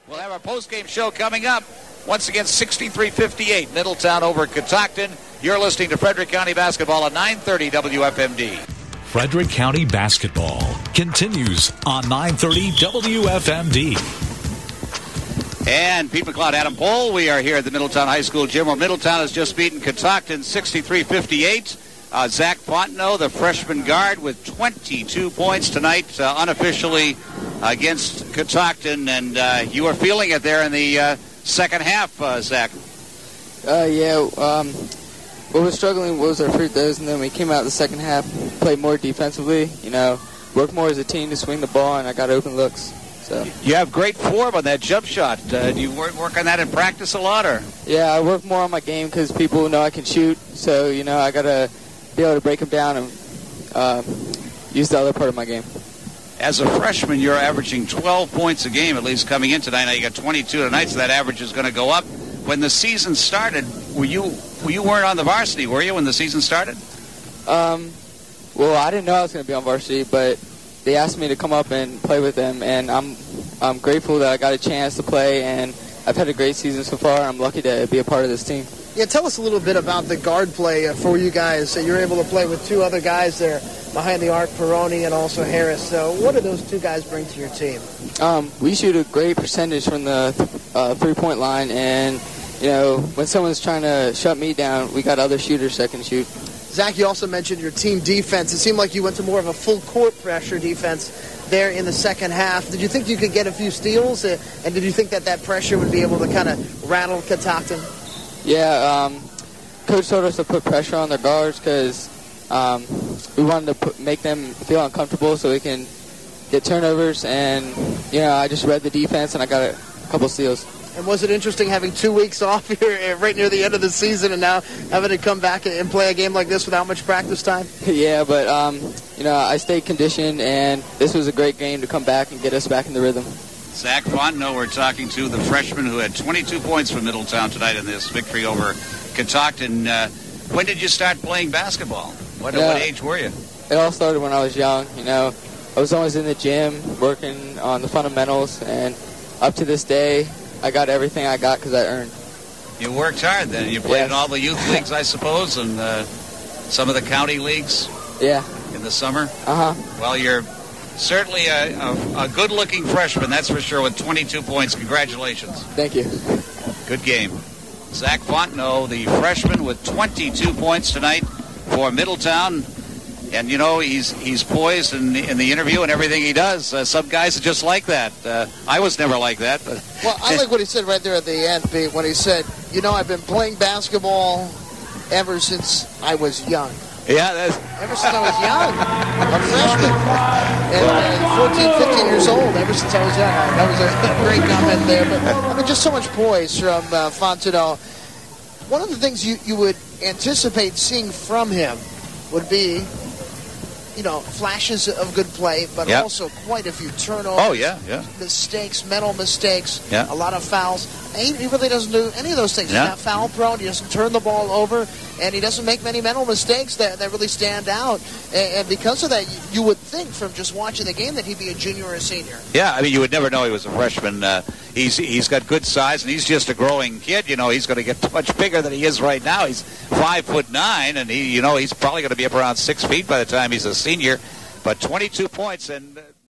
We'll have our post-game show coming up. Once again, 63-58, Middletown over Catoctin. You're listening to Frederick County Basketball at 930 WFMD. Frederick County Basketball continues on 930 WFMD. And Pete McLeod, Adam Pohl, we are here at the Middletown High School gym where Middletown has just beaten Catoctin 63-58. Zach Fontenot, the freshman guard, with 22 points tonight, unofficially against Catoctin. And you were feeling it there in the second half, Zach. We were struggling was our free throws, and then we came out the second half, played more defensively, worked more as a team to swing the ball, and I got open looks. So you have great form on that jump shot. Do you work on that in practice a lot, or? Yeah, I work more on my game because people know I can shoot, so, I got to be able to break them down and use the other part of my game. As a freshman, you're averaging 12 points a game, at least coming in tonight. Now you got 22 tonight, so that average is going to go up. When the season started, you weren't on the varsity, were you, when the season started? Well, I didn't know I was going to be on varsity, but they asked me to come up and play with them, and I'm grateful that I got a chance to play, and I've had a great season so far. I'm lucky to be a part of this team. Yeah, tell us a little bit about the guard play for you guys. You're able to play with two other guys there behind the arc, Peroni and also Harris. So what do those two guys bring to your team? We shoot a great percentage from the three-point line, and, when someone's trying to shut me down, we got other shooters that can shoot. Zach, you also mentioned your team defense. It seemed like you went to more of a full-court pressure defense there in the second half. Did you think you could get a few steals, and did you think that pressure would be able to kind of rattle Catoctin? Yeah, Coach told us to put pressure on their guards because we wanted to make them feel uncomfortable so we can get turnovers. And, I just read the defense, and I got a couple steals. And was it interesting having 2 weeks off here right near the end of the season and now having to come back and play a game like this without much practice time? Yeah, but, I stayed conditioned, and this was a great game to come back and get us back in the rhythm. Zach Fontenot, we're talking to, the freshman who had 22 points for Middletown tonight in this victory over Catoctin. When did you start playing basketball? What age were you? It all started when I was young. I was always in the gym working on the fundamentals, and up to this day, I got everything I got because I earned. You worked hard then. You played in all the youth leagues, I suppose, and some of the county leagues? Yeah. In the summer? Uh-huh. Well, you're certainly a good-looking freshman, that's for sure, with 22 points. Congratulations. Thank you. Good game. Zach Fontenot, the freshman, with 22 points tonight for Middletown. And, he's poised in the interview and everything he does. Some guys are just like that. I was never like that. But well, I like what he said right there at the end, Pete, when he said, I've been playing basketball ever since I was young. Yeah, ever since I was young, a freshman, and 14, 15 years old, ever since I was young. That was a great comment there. But just so much poise from Fontenot. One of the things you would anticipate seeing from him would be, flashes of good play, but also quite a few turnovers. Oh, yeah. Mistakes, mental mistakes, a lot of fouls. He really doesn't do any of those things. He's not foul prone. He doesn't turn the ball over, and he doesn't make many mental mistakes that really stand out. And because of that, you would think from just watching the game that he'd be a junior or a senior. Yeah, you would never know he was a freshman. He's got good size, and he's just a growing kid. He's going to get much bigger than he is right now. He's 5'9", and he's probably going to be up around 6 feet by the time he's a senior. But 22 points, and